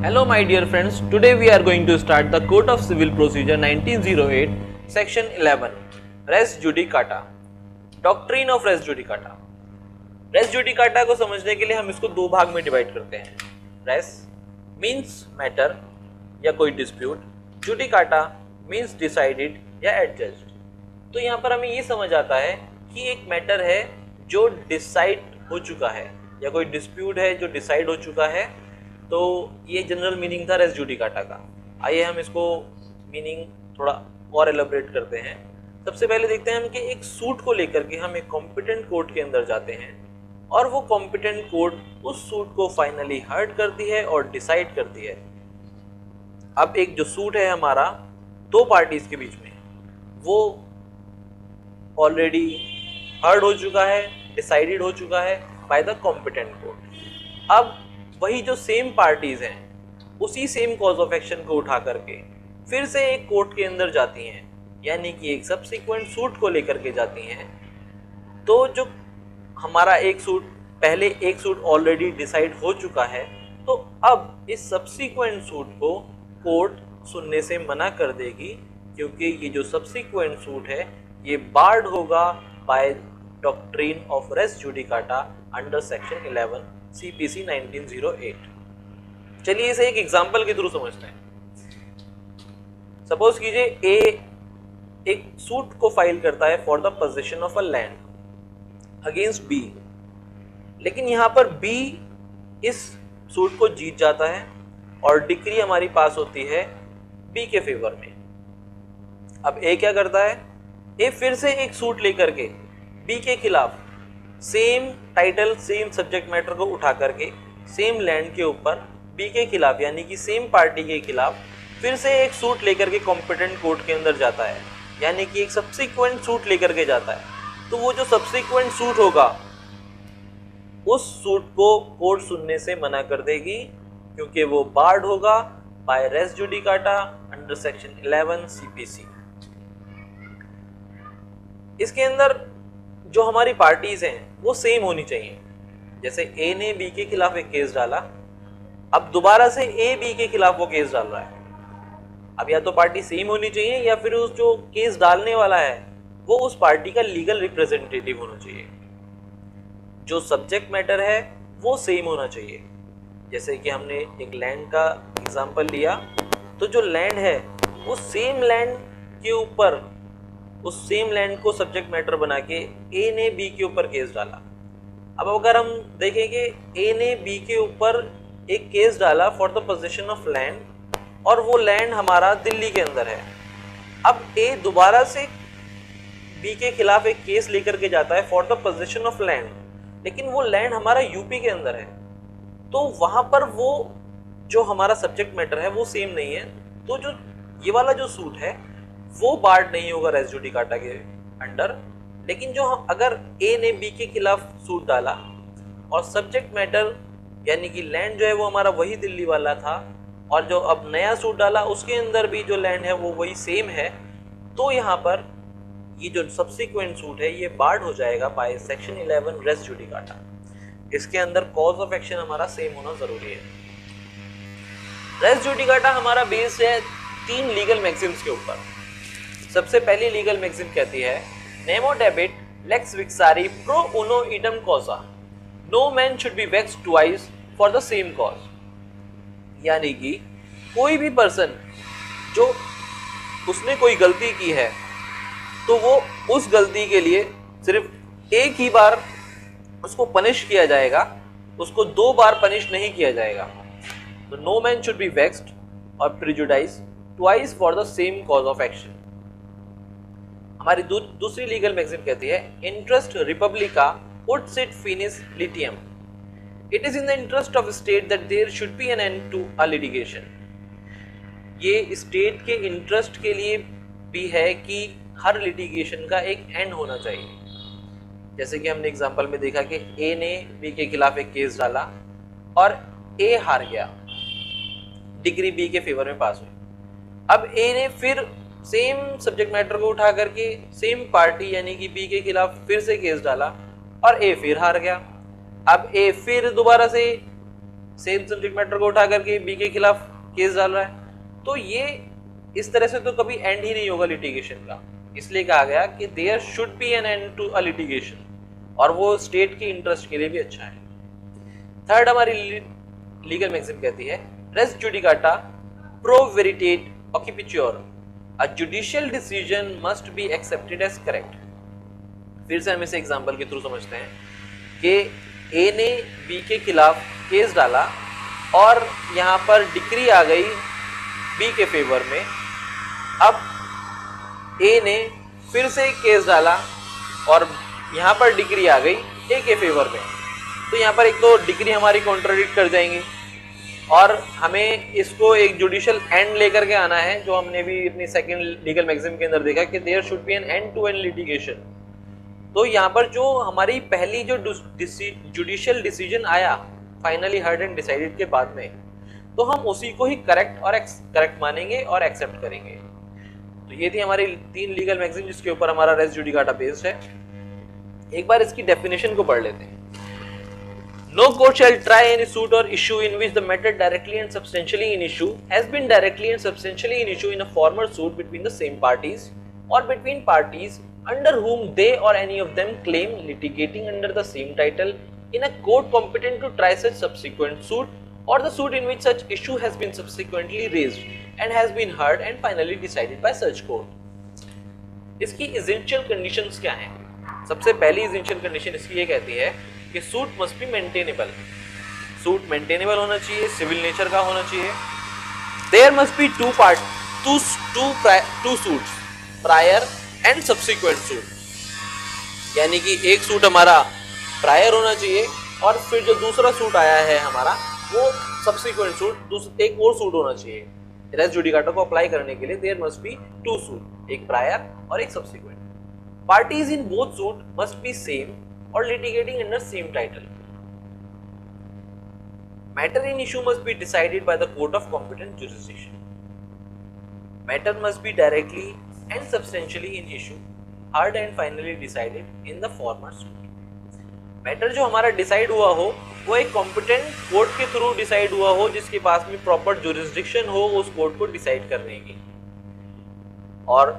Hello my dear friends, today we are going to start the Code of Civil Procedure 1908 Section 11 Res Judicata Doctrine of Res Judicata। Res Judicata को समझने के लिए हम इसको दो भाग में डिवाइड करते हैं। Res means matter या कोई dispute, Judicata means decided या adjudged। तो यहाँ पर हमें ये समझ आता है कि एक मैटर है जो डिसाइड हो चुका है या कोई डिस्प्यूट है जो डिसाइड हो चुका है। तो ये जनरल मीनिंग था रेस जुडिकाटा का। आइए हम इसको मीनिंग थोड़ा और एलेबोरेट करते हैं। सबसे पहले देखते हैं हम कि एक सूट को लेकर के हम एक कॉम्पिटेंट कोर्ट के अंदर जाते हैं और वो कॉम्पिटेंट कोर्ट उस सूट को फाइनली हर्ट करती है और डिसाइड करती है। अब एक जो सूट है हमारा दो पार्टीज के बीच में, वो ऑलरेडी हर्ड हो चुका है, डिसाइडेड हो चुका है बाय द कॉम्पिटेंट कोर्ट। अब वही जो सेम पार्टीज हैं उसी सेम कॉज ऑफ एक्शन को उठा करके फिर से एक कोर्ट के अंदर जाती हैं, यानी कि एक सब्सिक्वेंट सूट को लेकर के जाती हैं। तो जो हमारा एक सूट पहले एक सूट ऑलरेडी डिसाइड हो चुका है, तो अब इस सब्सिक्वेंट सूट को कोर्ट सुनने से मना कर देगी, क्योंकि ये जो सब्सिक्वेंट सूट है ये बार्ड होगा by doctrine of res judicata under section 11 CPC 1908। चलिए इसे एक एग्जांपल के थ्रू समझते हैं। सपोज कीजिए ए एक सूट को फाइल करता है for the position of a land against B, लेकिन यहां पर बी इस सूट को जीत जाता है और डिक्री हमारी पास होती है बी के फेवर में। अब ए क्या करता है, ए फिर से एक सूट लेकर के बी के खिलाफ same title same subject matter को उठा करके सेम लैंड के ऊपर बी के खिलाफ यानी कि सेम पार्टी के खिलाफ फिर से एक सूट लेकर के कॉम्पिटेंट कोर्ट के अंदर जाता है, यानी कि एक सब्सिक्वेंट सूट लेकर के जाता है। तो वो जो सब्सिक्वेंट सूट होगा उस सूट को कोर्ट सुनने से मना कर देगी, क्योंकि वो बार्ड होगा by res judicata under section 11 CPC। इसके अंदर जो हमारी पार्टीज हैं वो सेम होनी चाहिए। जैसे ए ने बी के खिलाफ एक केस डाला, अब दोबारा से ए बी के खिलाफ वो केस डाल रहा है। अब या तो पार्टी सेम होनी चाहिए या फिर उस जो केस डालने वाला है वो उस पार्टी का लीगल रिप्रेजेंटेटिव होना चाहिए। जो सब्जेक्ट मैटर है वो सेम होना चाहिए। जैसे कि हमने एक लैंड का एग्जांपल लिया, तो जो लैंड है वो सेम लैंड के ऊपर उस सेम लैंड को सब्जेक्ट मैटर बना के ए ने बी के ऊपर केस डाला। अब अगर हम देखेंगे ए ने बी के ऊपर एक केस डाला for the position of land, और वो लैंड हमारा दिल्ली के अंदर है। अब ए दोबारा से बी के खिलाफ एक केस लेकर के जाता है for the position of land, लेकिन वो लैंड हमारा यूपी के अंदर है। तो वहां पर वो जो हमारा सब्जेक्ट मैटर है वो सेम नहीं है। तो जो ये वाला जो सूट है वो बार्ड नहीं होगा रेस जुडिकाटा के अंडर। लेकिन जो अगर ए ने बी के खिलाफ सूट डाला और सब्जेक्ट मैटर यानी कि लैंड जो है वो हमारा वही दिल्ली वाला था, और जो अब नया सूट डाला उसके अंदर भी जो लैंड है वो वही सेम है, तो यहाँ पर ये जो सब्सिक्वेंट सूट है ये बार्ड हो जाएगा बाय सेक्शन 11 रेस जुडिकाटा। इसके अंदर कॉज ऑफ एक्शन हमारा सेम होना जरूरी है। रेस जुडिकाटा हमारा बेस्ड है 3 लीगल मैक्सिम्स के ऊपर। सबसे पहली लीगल मैक्सिम कहती है नेमो डेबिट लेक्स विक्सारी प्रो उनो इडम कॉजा, no man should be vexed twice for the same cause. यानी कि कोई भी पर्सन जो उसने कोई गलती की है तो वो उस गलती के लिए सिर्फ एक ही बार उसको पनिश किया जाएगा, उसको 2 बार पनिश नहीं किया जाएगा। तो no man should be vexed और prejudice twice for the same cause of action. हमारी दूसरी लीगल मैक्सिम कहती है इंटरेस्ट रिपब्लिका उड सिट फिनिस लिटियम, it is in the interest of state that there should be an end to a litigation. ये स्टेट के इंटरेस्ट के लिए भी है कि हर लिटिगेशन का एक एंड होना चाहिए। जैसे कि हमने एग्जांपल में देखा कि ए ने बी के खिलाफ एक केस डाला और ए हार गया, डिग्री बी के फेवर में पास हुई। अब ए ने फिर सेम सब्जेक्ट मैटर को उठा करके सेम पार्टी यानी कि बी के खिलाफ फिर से केस डाला और ए फिर हार गया। अब ए फिर दोबारा से सेम सब्जेक्ट मैटर को उठा करके बी के खिलाफ केस डाल रहा है। तो ये इस तरह से तो कभी एंड ही नहीं होगा लिटिगेशन का, इसलिए कहा गया कि there should be an end to a litigation, और वो स्टेट के इंटरेस्ट के लिए भी अच्छा है। थर्ड हमारी लीगल मैक्सिम कहती है रेस जुडिकाटा प्रो वेरिटेट ऑक्यूपिच्योर, a judicial decision must be accepted as correct. फिर से हम इसे एग्जांपल के थ्रू समझते हैं कि ए ने बी के खिलाफ केस डाला और यहाँ पर डिक्री आ गई बी के फेवर में। अब ए ने फिर से केस डाला और यहाँ पर डिक्री आ गई ए के फेवर में। तो यहाँ पर एक तो डिक्री हमारी कॉन्ट्राडिक्ट कर जाएंगी और हमें इसको एक जुडिशियल एंड लेकर के आना है, जो हमने भी अपनी सेकंड लीगल मैक्सिम के अंदर देखा कि there should be an end to end litigation. तो यहाँ पर जो हमारी पहली जो जुडिशियल डिसीजन आया फाइनली हर्ड एंड डिसाइडेड के बाद में, तो हम उसी को ही करेक्ट मानेंगे और एक्सेप्ट करेंगे। तो ये थी हमारी 3 लीगल मैक्सिम जिसके ऊपर हमारा रेस जुडिकाटा बेस्ड है। एक बार इसकी डेफिनेशन को पढ़ लेते हैं। No court shall try any suit or issue in which the matter directly and substantially in issue has been directly and substantially in issue in a former suit between the same parties or between parties under whom they or any of them claim litigating under the same title in a court competent to try such subsequent suit or the suit in which such issue has been subsequently raised and has been heard and finally decided by such court। इसकी essential conditions क्या हैं? सबसे पहली essential condition इसकी ये कहती है कि suit must be maintainable. Suit maintainable होना चाहिए, सिविल नेचर का होना चाहिए। There must be two suits prior and subsequent suit, यानी कि एक सूट हमारा प्रायर होना चाहिए और फिर जो दूसरा सूट आया है हमारा वो सब्सिक्वेंट सूट, एक और सूट होना चाहिए। रेस जुडिकाटा को अप्लाई करने के लिए देयर मस्ट बी 2 सूट, एक प्रायर और एक subsequent. Parties in both suit must B same or litigating under same title. Matter in issue must be decided by the court of competent jurisdiction. Matter must be directly and substantially in issue, heard and finally decided in the former suit. Matter जो हमारा decide हुआ हो वो एक competent court के through decide हुआ हो, जिसके पास में प्रॉपर जुरिस्डिक्शन हो उस कोर्ट को डिसाइड करने की, और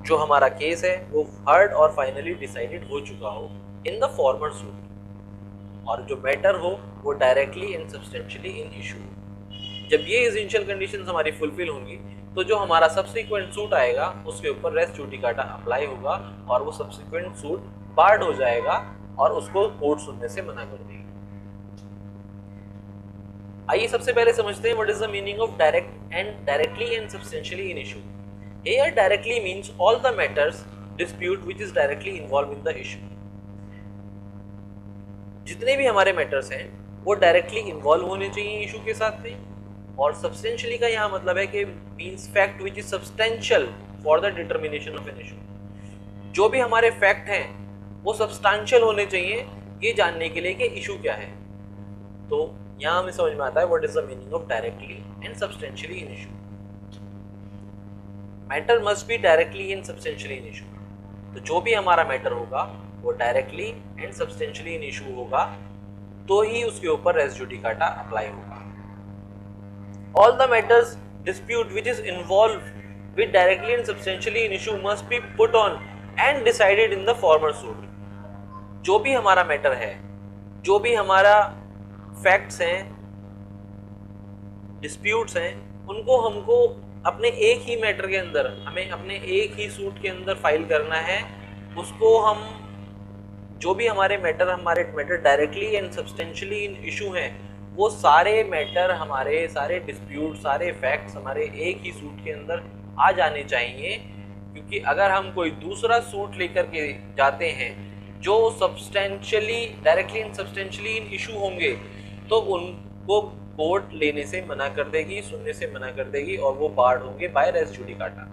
जो हमारा केस है वो हर्ड और फाइनली डिसाइडेड हो चुका हो इन द फॉर्मर सूट, और जो मैटर हो वो directly and substantially in issue. जब ये एसेंशियल कंडीशंस हमारी फुलफिल होंगी तो जो हमारा सब्सिक्वेंट सूट आएगा उसके ऊपर रेस जुडिकाटा अप्लाई होगा और वो सब्सिक्वेंट सूट बार्ड हो जाएगा और उसको कोर्ट सुनने से मना कर देगी। आइए सबसे पहले समझते हैं what is the meaning of directly and substantially in issue. Here directly means all the matters dispute which is directly involved in the issue। जितने भी हमारे मैटर्स हैं वो डायरेक्टली इन्वॉल्व होने चाहिए इशू के साथ में, और सब्सटेंशियली का यहाँ मतलब है कि means fact which is substantial for the determination of an issue. जो भी हमारे फैक्ट हैं वो सब्सटेंशियल होने चाहिए ये जानने के लिए कि इशू क्या है। तो यहाँ हमें समझ में आता है what is the meaning of directly and substantially in issue. Matter must be directly and substantially in issue. तो जो भी हमारा मैटर होगा वो directly and substantially in issue होगा, तो ही उसके ऊपर रेस जुडिकाटा अप्लाई होगा। All the matters dispute which is involve with directly and substantially in issue must be put on and decided in the former suit. जो भी हमारा matter है, जो भी हमारा फैक्ट्स हैं, डिस्प्यूट्स हैं, उनको हमको अपने एक ही मैटर के अंदर, हमें अपने एक ही सूट के अंदर फाइल करना है। उसको हम जो भी हमारे matter directly and substantially in issue हैं, वो सारे मैटर, हमारे सारे डिस्प्यूट, सारे फैक्ट्स हमारे एक ही सूट के अंदर आ जाने चाहिए। क्योंकि अगर हम कोई दूसरा सूट लेकर के जाते हैं जो substantially directly and substantially in issue होंगे, तो उनको कोर्ट लेने से मना कर देगी, सुनने से मना कर देगी, और वो बार्ड होंगे बाय रेस जुडिकाटा।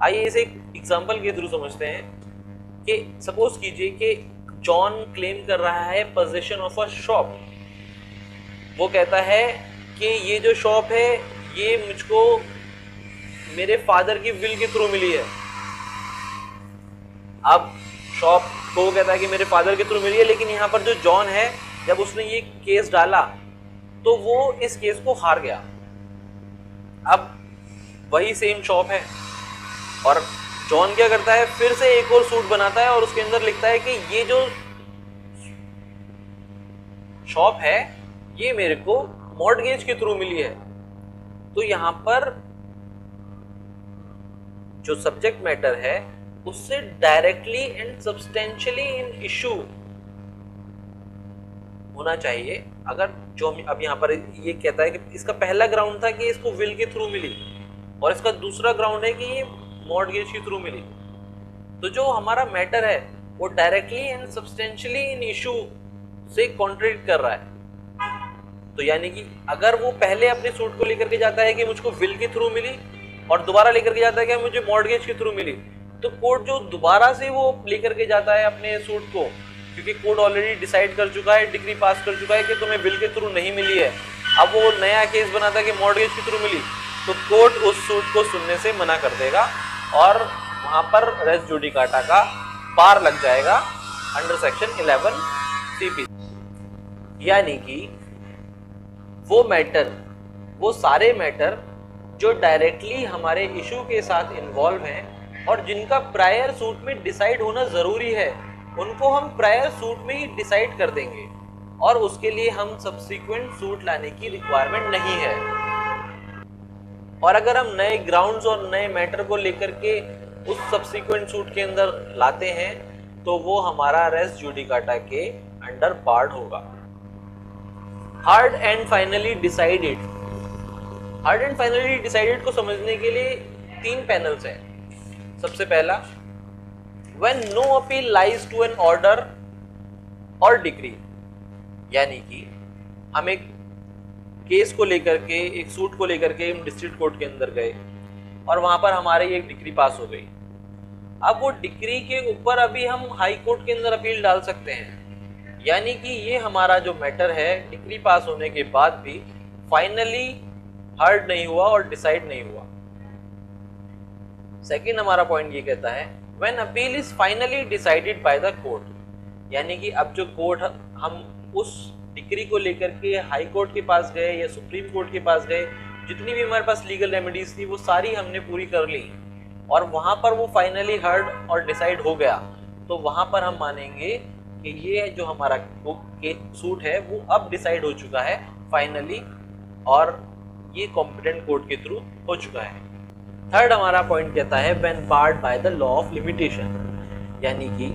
आइए इसे एक एग्जांपल के थ्रू समझते हैं कि सपोज कीजिए कि जॉन क्लेम कर रहा है पोजीशन ऑफ अ शॉप। वो कहता है कि ये जो शॉप है ये मुझको मेरे फादर की विल के थ्रू मिली है। अब शॉप को कहता है कि मेरे फादर के थ्रू मिली है, लेकिन यहाँ पर जो जॉन है जब उसने ये केस डाला तो वो इस केस को हार गया। अब वही सेम शॉप है और जॉन क्या करता है, फिर से एक और सूट बनाता है और उसके अंदर लिखता है कि ये जो शॉप है ये मेरे को मॉर्टगेज के थ्रू मिली है। तो यहां पर जो सब्जेक्ट मैटर है उससे directly and substantially in issue होना चाहिए। अगर जो अब यहाँ पर ये कहता है कि इसका पहला ग्राउंड था कि इसको विल के थ्रू मिली और इसका दूसरा ग्राउंड है कि ये मॉर्टगेज के थ्रू मिली, तो जो हमारा मैटर है वो directly and substantially in issue से कॉन्ट्रडिक्ट कर रहा है। तो यानी कि अगर वो पहले अपने सूट को लेकर के जाता है कि मुझको विल के थ्रू मिली और दोबारा लेकर के जाता है कि मुझे मॉर्टगेज के थ्रू मिली, तो कोर्ट जो दोबारा से वो लेकर के जाता है अपने सूट को, क्योंकि कोर्ट ऑलरेडी डिसाइड कर चुका है, डिग्री पास कर चुका है कि तुम्हें विल के थ्रू नहीं मिली है, अब वो नया केस बनाता है कि मॉर्टगेज के थ्रू मिली, तो कोर्ट उस सूट को सुनने से मना कर देगा और वहां पर रेस जुडिकाटा का पार लग जाएगा अंडर सेक्शन 11 सीपी। यानी कि वो मैटर, वो सारे मैटर जो डायरेक्टली हमारे इशू के साथ इन्वॉल्व हैं और जिनका प्रायर सूट में डिसाइड होना ज़रूरी है, उनको हम प्रायर सूट में ही डिसाइड कर देंगे और उसके लिए हम सब्सिक्वेंट सूट लाने की रिक्वायरमेंट नहीं है। और अगर हम नए ग्राउंड्स और नए मैटर को लेकर के उस सब्सिक्वेंट सूट के अंदर लाते हैं तो वो हमारा रेस जुडिकाटा के अंडर पार्ट होगा। Heard and finally decided, heard and finally decided को समझने के लिए 3 पैनल्स हैं। सबसे पहला, when no appeal lies to an order or decree, यानी कि हम एक केस को लेकर के, एक सूट को लेकर के हम डिस्ट्रिक्ट कोर्ट के अंदर गए और वहां पर हमारी एक डिक्री पास हो गई। अब वो डिक्री के ऊपर अभी हम हाई कोर्ट के अंदर अपील डाल सकते हैं, यानी कि ये हमारा जो मैटर है डिक्री पास होने के बाद भी फाइनली हर्ड नहीं हुआ और डिसाइड नहीं हुआ। सेकंड हमारा पॉइंट ये कहता है when appeal is finally decided by the court, यानी कि अब जो कोर्ट, हम उस डिक्री को लेकर के हाई कोर्ट के पास गए या सुप्रीम कोर्ट के पास गए, जितनी भी हमारे पास लीगल रेमेडीज थी वो सारी हमने पूरी कर ली और वहां पर वो फाइनली हर्ड और डिसाइड हो गया, तो वहां पर हम मानेंगे कि ये जो हमारा सूट है वो अब डिसाइड हो चुका है फाइनली और ये कॉम्पिटेंट कोर्ट के थ्रू हो चुका है। थर्ड हमारा पॉइंट कहता है when barred by the law of limitation, यानी कि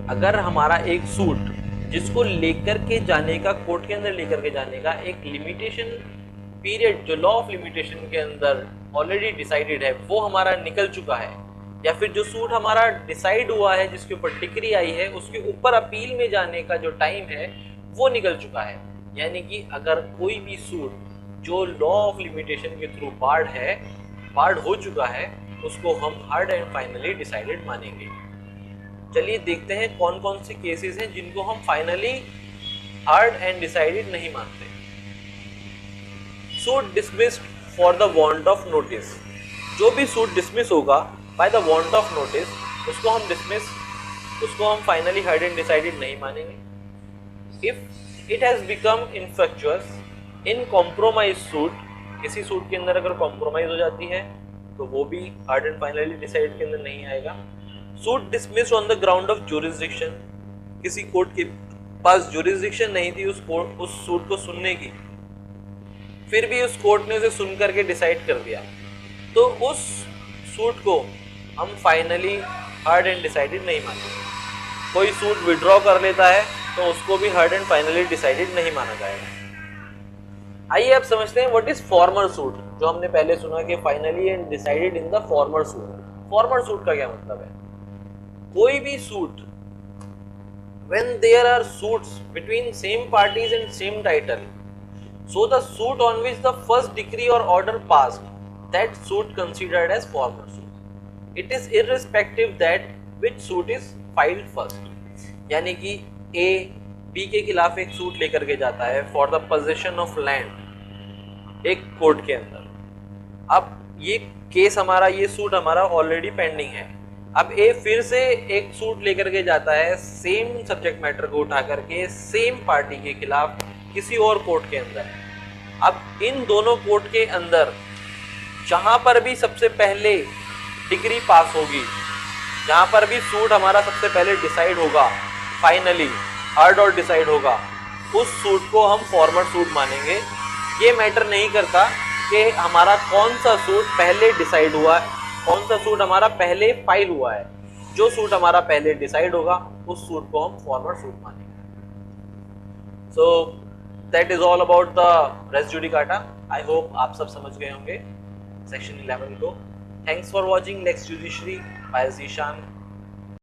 अगर हमारा एक सूट जिसको लेकर के जाने का, कोर्ट के अंदर लेकर के जाने का एक लिमिटेशन पीरियड जो लॉ ऑफ लिमिटेशन के अंदर ऑलरेडी डिसाइडेड है वो हमारा निकल चुका है, या फिर जो सूट हमारा डिसाइड हुआ है जिसके ऊपर डिक्री आई है उसके ऊपर अपील में जाने का जो टाइम है वो निकल चुका है, यानी कि अगर कोई भी सूट जो लॉ ऑफ लिमिटेशन के थ्रू बार्ड हो चुका है उसको हम हार्ड एंड फाइनली डिसाइडेड मानेंगे। चलिए देखते हैं कौन कौन से केसेस हैं जिनको हम फाइनली हार्ड एंड डिसाइडेड नहीं मानते। Suit dismissed for the want of notice, जो भी सूट डिसमिस होगा by the want of notice उसको हम फाइनली हार्ड एंड डिसाइडेड नहीं मानेंगे। If it has become infructuous in compromise suit, किसी सूट के अंदर अगर कॉम्प्रोमाइज हो जाती है तो वो भी हार्ड एंड फाइनली डिसाइड के अंदर नहीं आएगा। Suit dismissed on the ground of jurisdiction, किसी कोर्ट के पास जुरिसडिक्शन नहीं थी उस सूट को सुनने की, फिर भी उस कोर्ट ने उसे सुन करके डिसाइड कर दिया, तो उस सूट को हम फाइनली हार्ड एंड डिसाइडेड नहीं मानेंगे। कोई सूट विड्रॉ कर लेता है तो उसको भी हार्ड एंड फाइनली डिसाइडेड नहीं माना जाएगा। आइए अब समझते हैं व्हाट इज फॉर्मर सूट, जो हमने पहले सुना कि finally and decided in the former suit. Farmer suit का क्या मतलब है? कोई भी suit when there are suits between same parties and same title, so the suit on which the first decree or order passed, that suit considered as former suit. It is irrespective that which suit is filed first. यानी कि A B के खिलाफ एक suit लेकर के जाता है for the possession of land एक कोर्ट के अंदर। अब ये केस हमारा, ये सूट हमारा ऑलरेडी पेंडिंग है। अब ए फिर से एक सूट लेकर के जाता है सेम सब्जेक्ट मैटर को उठा करके सेम पार्टी के खिलाफ किसी और कोर्ट के अंदर, अब इन दोनों कोर्ट के अंदर जहां पर भी सबसे पहले डिग्री पास होगी, जहां पर भी सूट हमारा सबसे पहले डिसाइड होगा, फाइनली हर्ड और डिसाइड होगा, उस सूट को हम फॉर्मल सूट मानेंगे। ये मैटर नहीं करता कि हमारा कौन सा सूट पहले डिसाइड हुआ है, कौन सा सूट हमारा पहले फाइल हुआ है। जो सूट हमारा पहले डिसाइड होगा उस सूट को हम फॉर्मल सूट मानेंगे। So that is all about the res judicata. I hope आप सब समझ गए होंगे सेक्शन 11 को। Thanks for watching Lex Judiciary by Zeeshan.